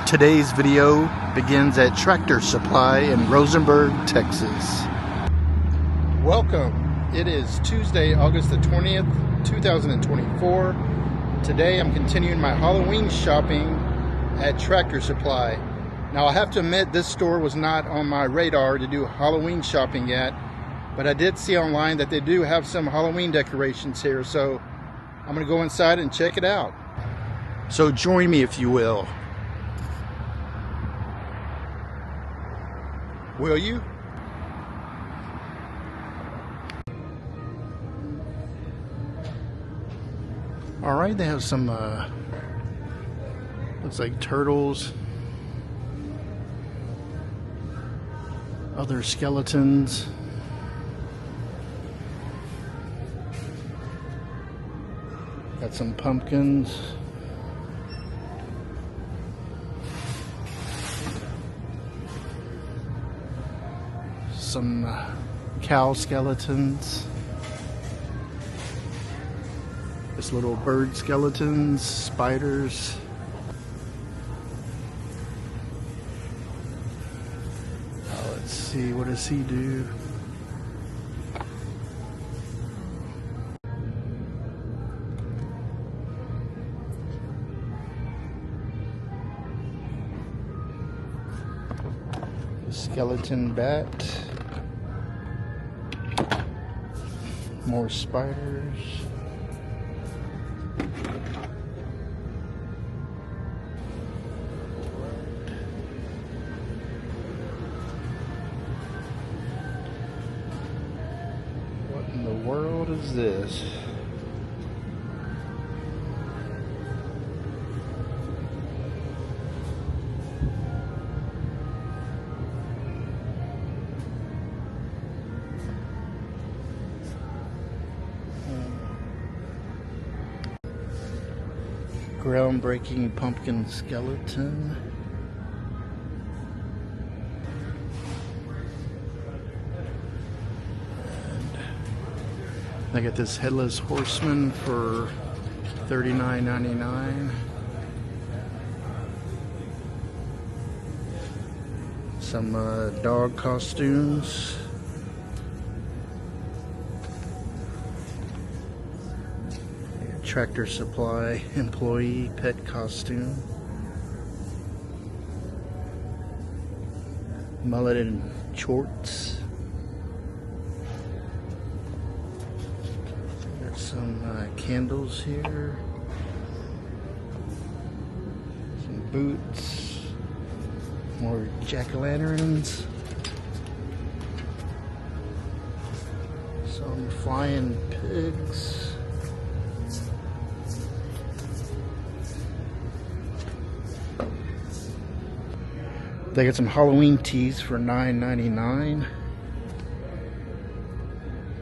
Today's video begins at Tractor Supply in Rosenberg, Texas. Welcome. It is Tuesday, August the 20th, 2024. Today I'm continuing my Halloween shopping at Tractor Supply. Now I have to admit this store was not on my radar to do Halloween shopping yet, but I did see online that they do have some Halloween decorations here, so I'm going to go inside and check it out. So join me if you will. Will you? Alright, they have some looks like turtles, other skeletons, got some pumpkins, some cow skeletons, just little bird skeletons, spiders. Let's see, what does he do? Skeleton bat. More spiders. What in the world is this? Groundbreaking pumpkin skeleton. And I got this headless horseman for $39.99. Some dog costumes. Tractor Supply employee pet costume. Mullet and shorts. Got some candles here. Some boots. More jack-o'-lanterns. Some flying pigs. They got some Halloween teas for $9.99.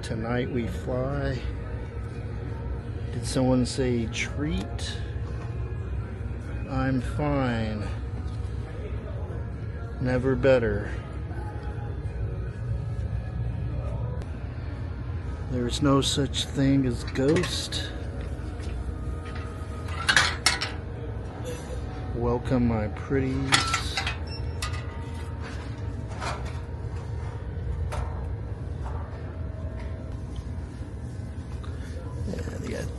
Tonight we fly. Did someone say treat? I'm fine. Never better. There's no such thing as ghost. Welcome my pretties.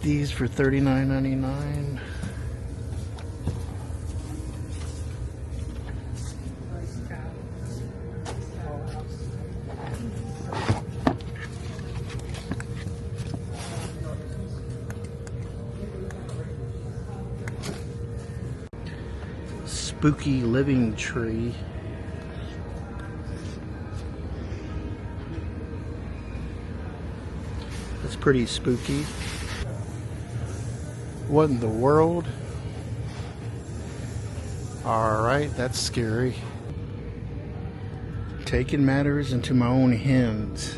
These for $39.99. Spooky living tree. That's pretty spooky. What in the world? Alright, that's scary. Taking matters into my own hands.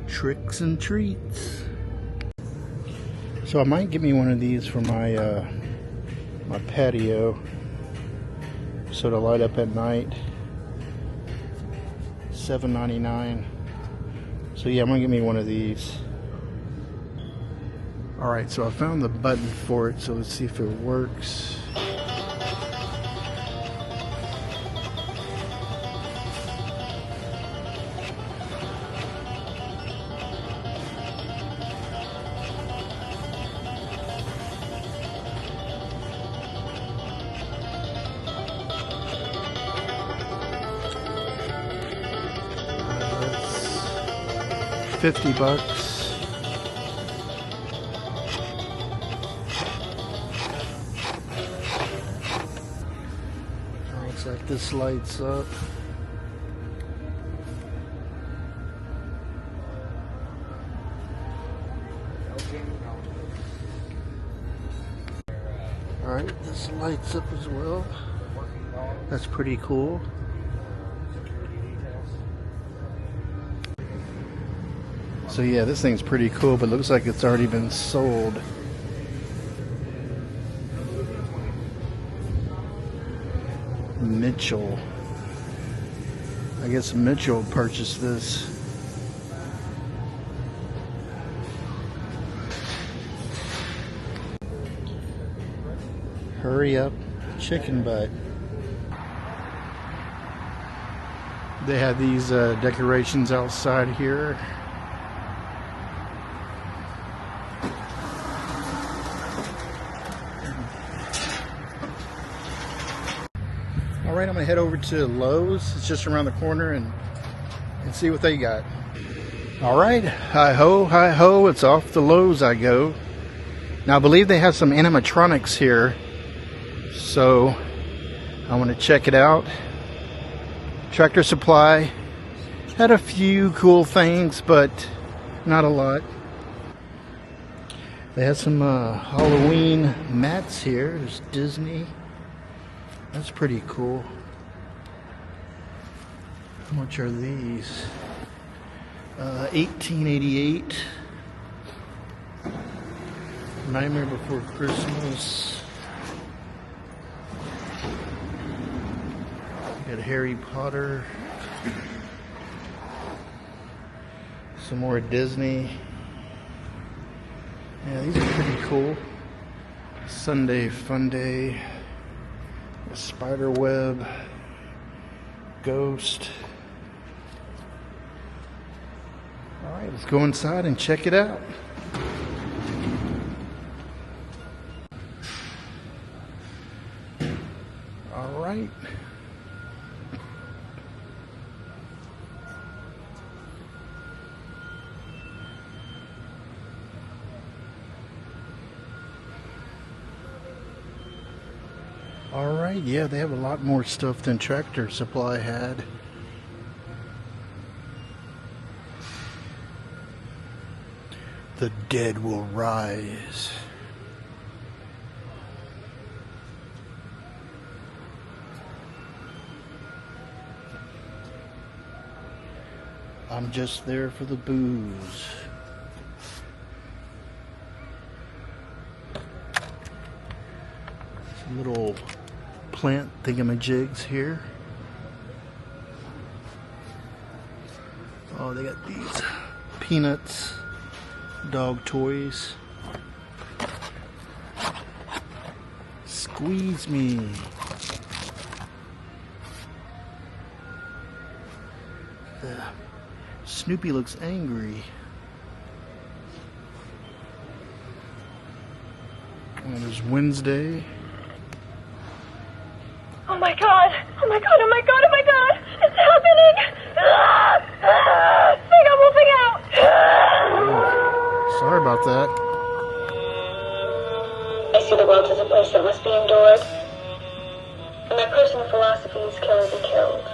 Tricks and treats. So I might get me one of these for my my patio, so to light up at night. $7.99. So yeah, I'm gonna get me one of these. Alright, so I found the button for it, so let's see if it works. That's $50. Looks like this lights up. Alright, this lights up as well. That's pretty cool. So yeah, this thing's pretty cool, but looks like it's already been sold. Mitchell. I guess Mitchell purchased this. Hurry up, chicken butt. They had these decorations outside here. Alright, I'm going to head over to Lowe's. It's just around the corner and see what they got. Alright, hi ho, it's off to Lowe's I go. Now I believe they have some animatronics here, so I want to check it out. Tractor Supply had a few cool things, but not a lot. They have some Halloween mats here. There's Disney. That's pretty cool. How much are these? $18.88. Nightmare Before Christmas. Got Harry Potter. Some more Disney. Yeah, these are pretty cool. Sunday Fun Day. Spider Web. Ghost. Alright, let's go inside and check it out. Alright. Alright, yeah, they have a lot more stuff than Tractor Supply had. The dead will rise. I'm just there for the booze. Some little plant thingamajigs here. Oh, they got these peanuts, dog toys. Squeeze me. Snoopy looks angry. And there's Wednesday. Oh my god! Oh my god! Oh my god! Oh my god! It's happening! Thing, I'm moving out! Sorry about that. I see the world as a place that must be endured. And my personal philosophy is kill or be killed.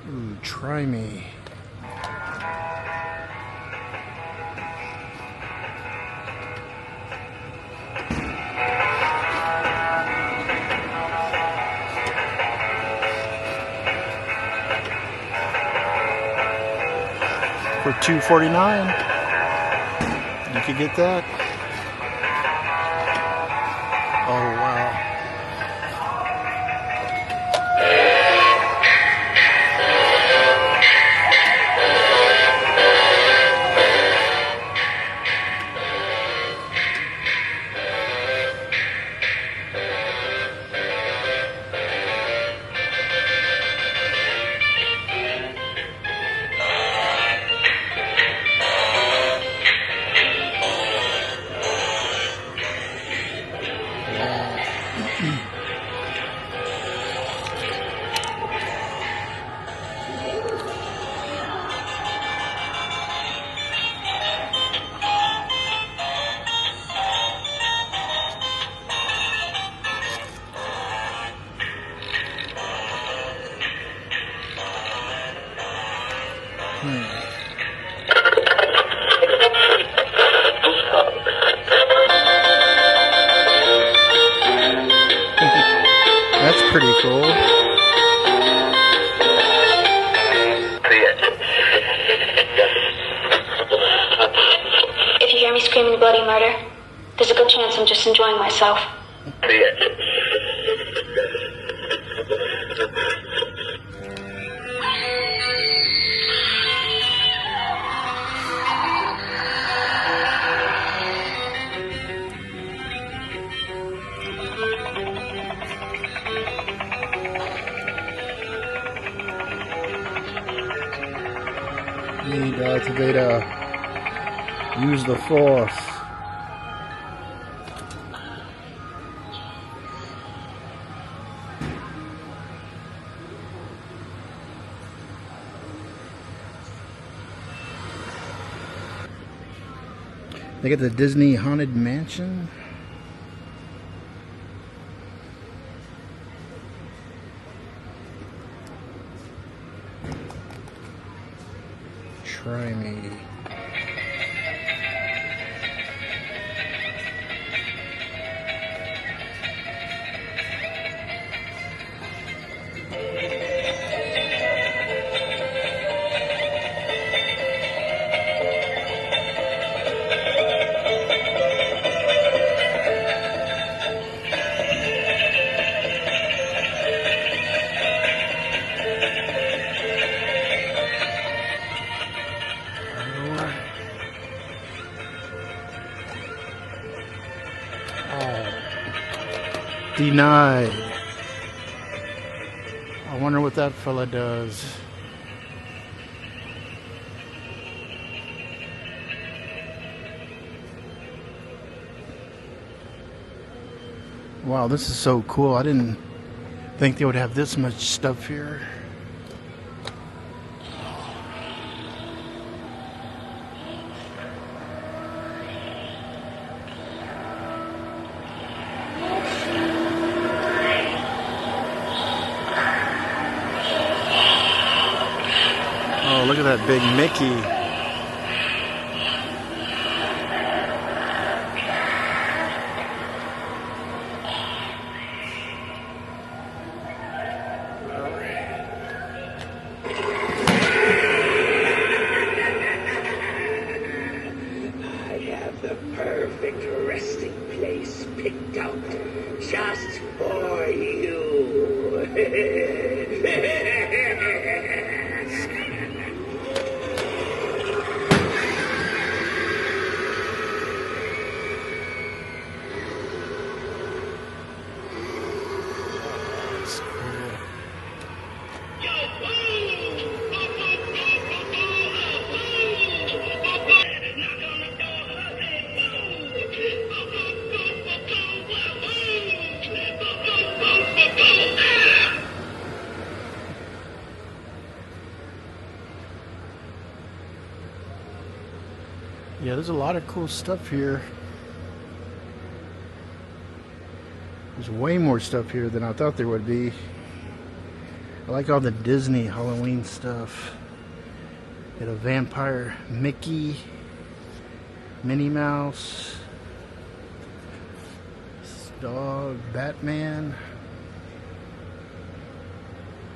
Ooh, try me. For $2.49, you could get that. Oh wow. That's pretty cool. If you hear me screaming bloody murder, there's a good chance I'm just enjoying myself. Need Darth Vader. Use the Force. They got the Disney Haunted Mansion. Try me. Denied. I wonder what that fella does. Wow, this is so cool. I didn't think they would have this much stuff here. Oh, look at that big Mickey. I have the perfect resting place picked out just for you. Yeah, there's a lot of cool stuff here. There's way more stuff here than I thought there would be. I like all the Disney Halloween stuff. Got a vampire Mickey, Minnie Mouse, this dog Batman.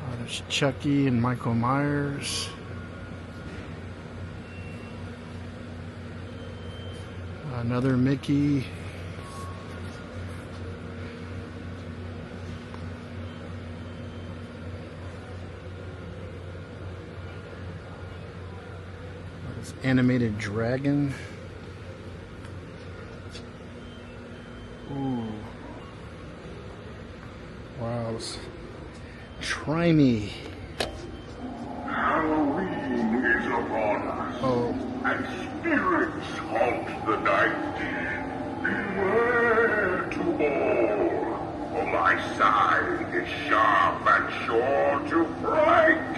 Oh, there's Chucky and Michael Myers. Another Mickey. This animated dragon. Ooh. Wow. Try me. Halloween is upon us, Oh. and spirits haunt the night. Beware to all, for my side is sharp and sure to fright.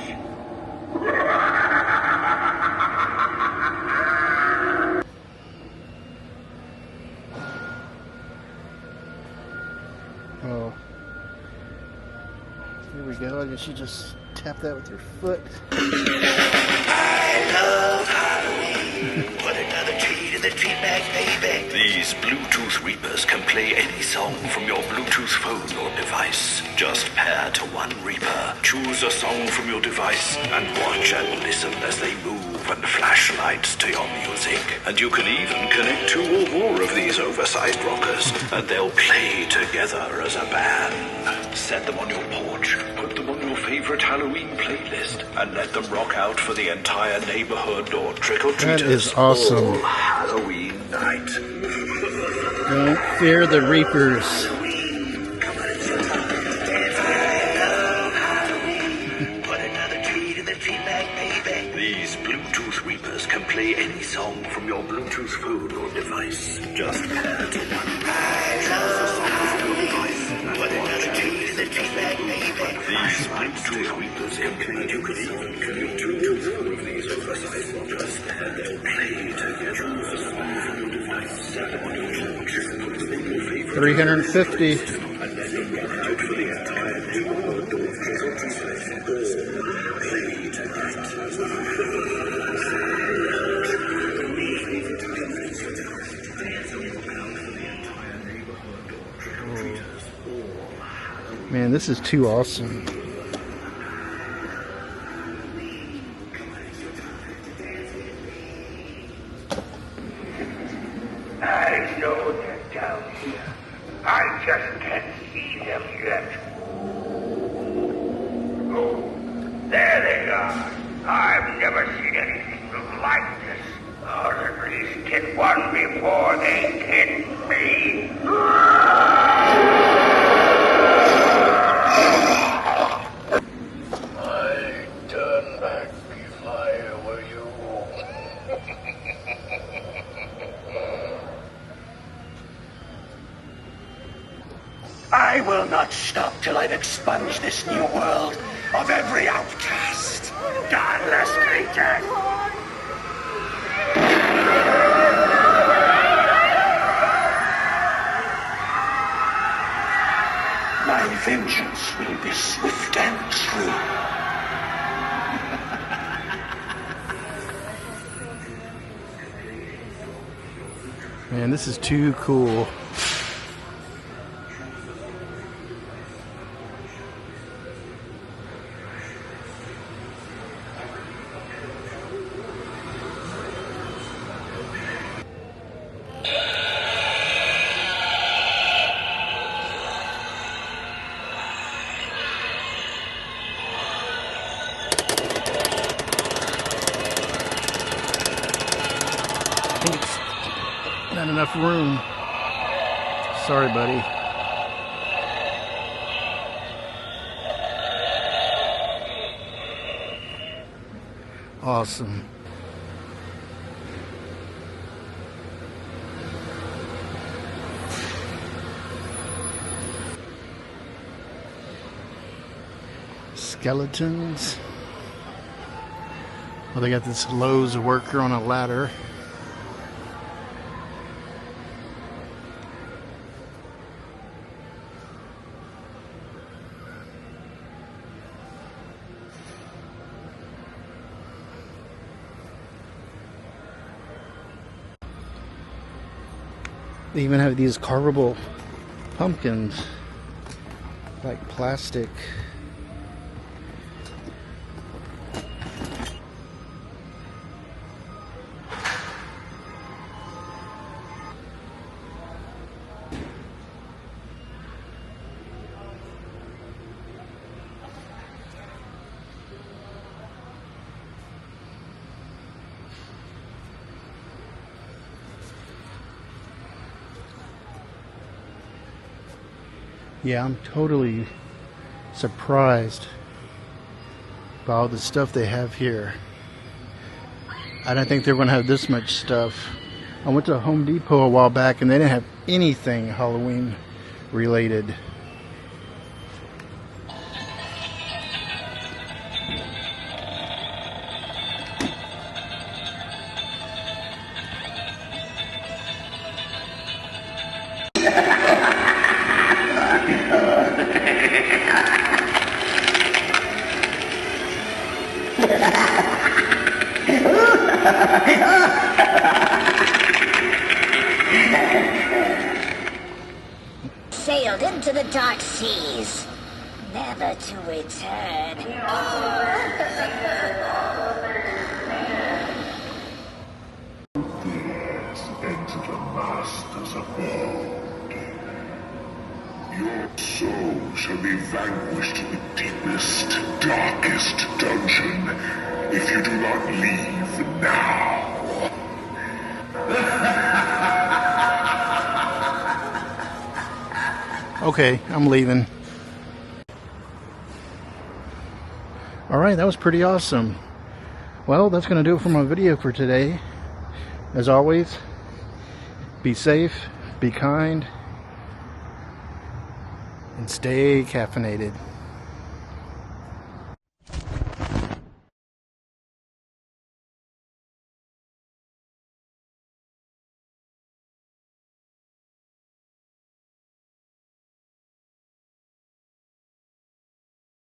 Oh. Here we go. I guess you just tap that with your foot. These Bluetooth Reapers can play any song from your Bluetooth phone or device. Just pair to one Reaper, choose a song from your device, and watch and listen as they move and flash lights to your music. And you can even connect 2 or more of these oversized rockers, and they'll play together as a band. Set them on your porch, put them on your favorite Halloween playlist, and let them rock out for the entire neighborhood or trick-or-treaters. That is awesome. All Halloween night. Don't fear the Reapers. These Bluetooth Reapers can play any song from your Bluetooth phone or device. Just pair to one. Choose a song from your device. Put another key to the feedback, baby. These Bluetooth Reapers can play. You could even connect 2 or more of these oversized rockers, and they'll play together. Choose a song from your device. Set them on your porch. Put them in your favorite. 350. And let them rock out for the entire neighborhood or trick-or-treaters. Play tonight. Man, this is too awesome. I know they're down here. I just can't see them yet. Oh, there they are. I've never seen anything like this. I'll at least get one before they get me. I'd turn back if I were you. I will not stop till I've expunged this new world of every outcast. Godless creatures! My vengeance will be swift and true. Man, this is too cool. I think it's not enough room. Sorry, buddy. Awesome. Skeletons. Well, they got this Lowe's worker on a ladder. They even have these carvable pumpkins, like plastic. Yeah, I'm totally surprised by all the stuff they have here. I didn't think they were going to have this much stuff. I went to Home Depot a while back and they didn't have anything Halloween related. into the dark seas, never to return. Enter the Master's abode. Your soul shall be vanquished in the deepest, darkest dungeon if you do not leave now. Okay, I'm leaving. Alright, that was pretty awesome. Well, that's going to do it for my video for today. As always, be safe, be kind, and stay caffeinated.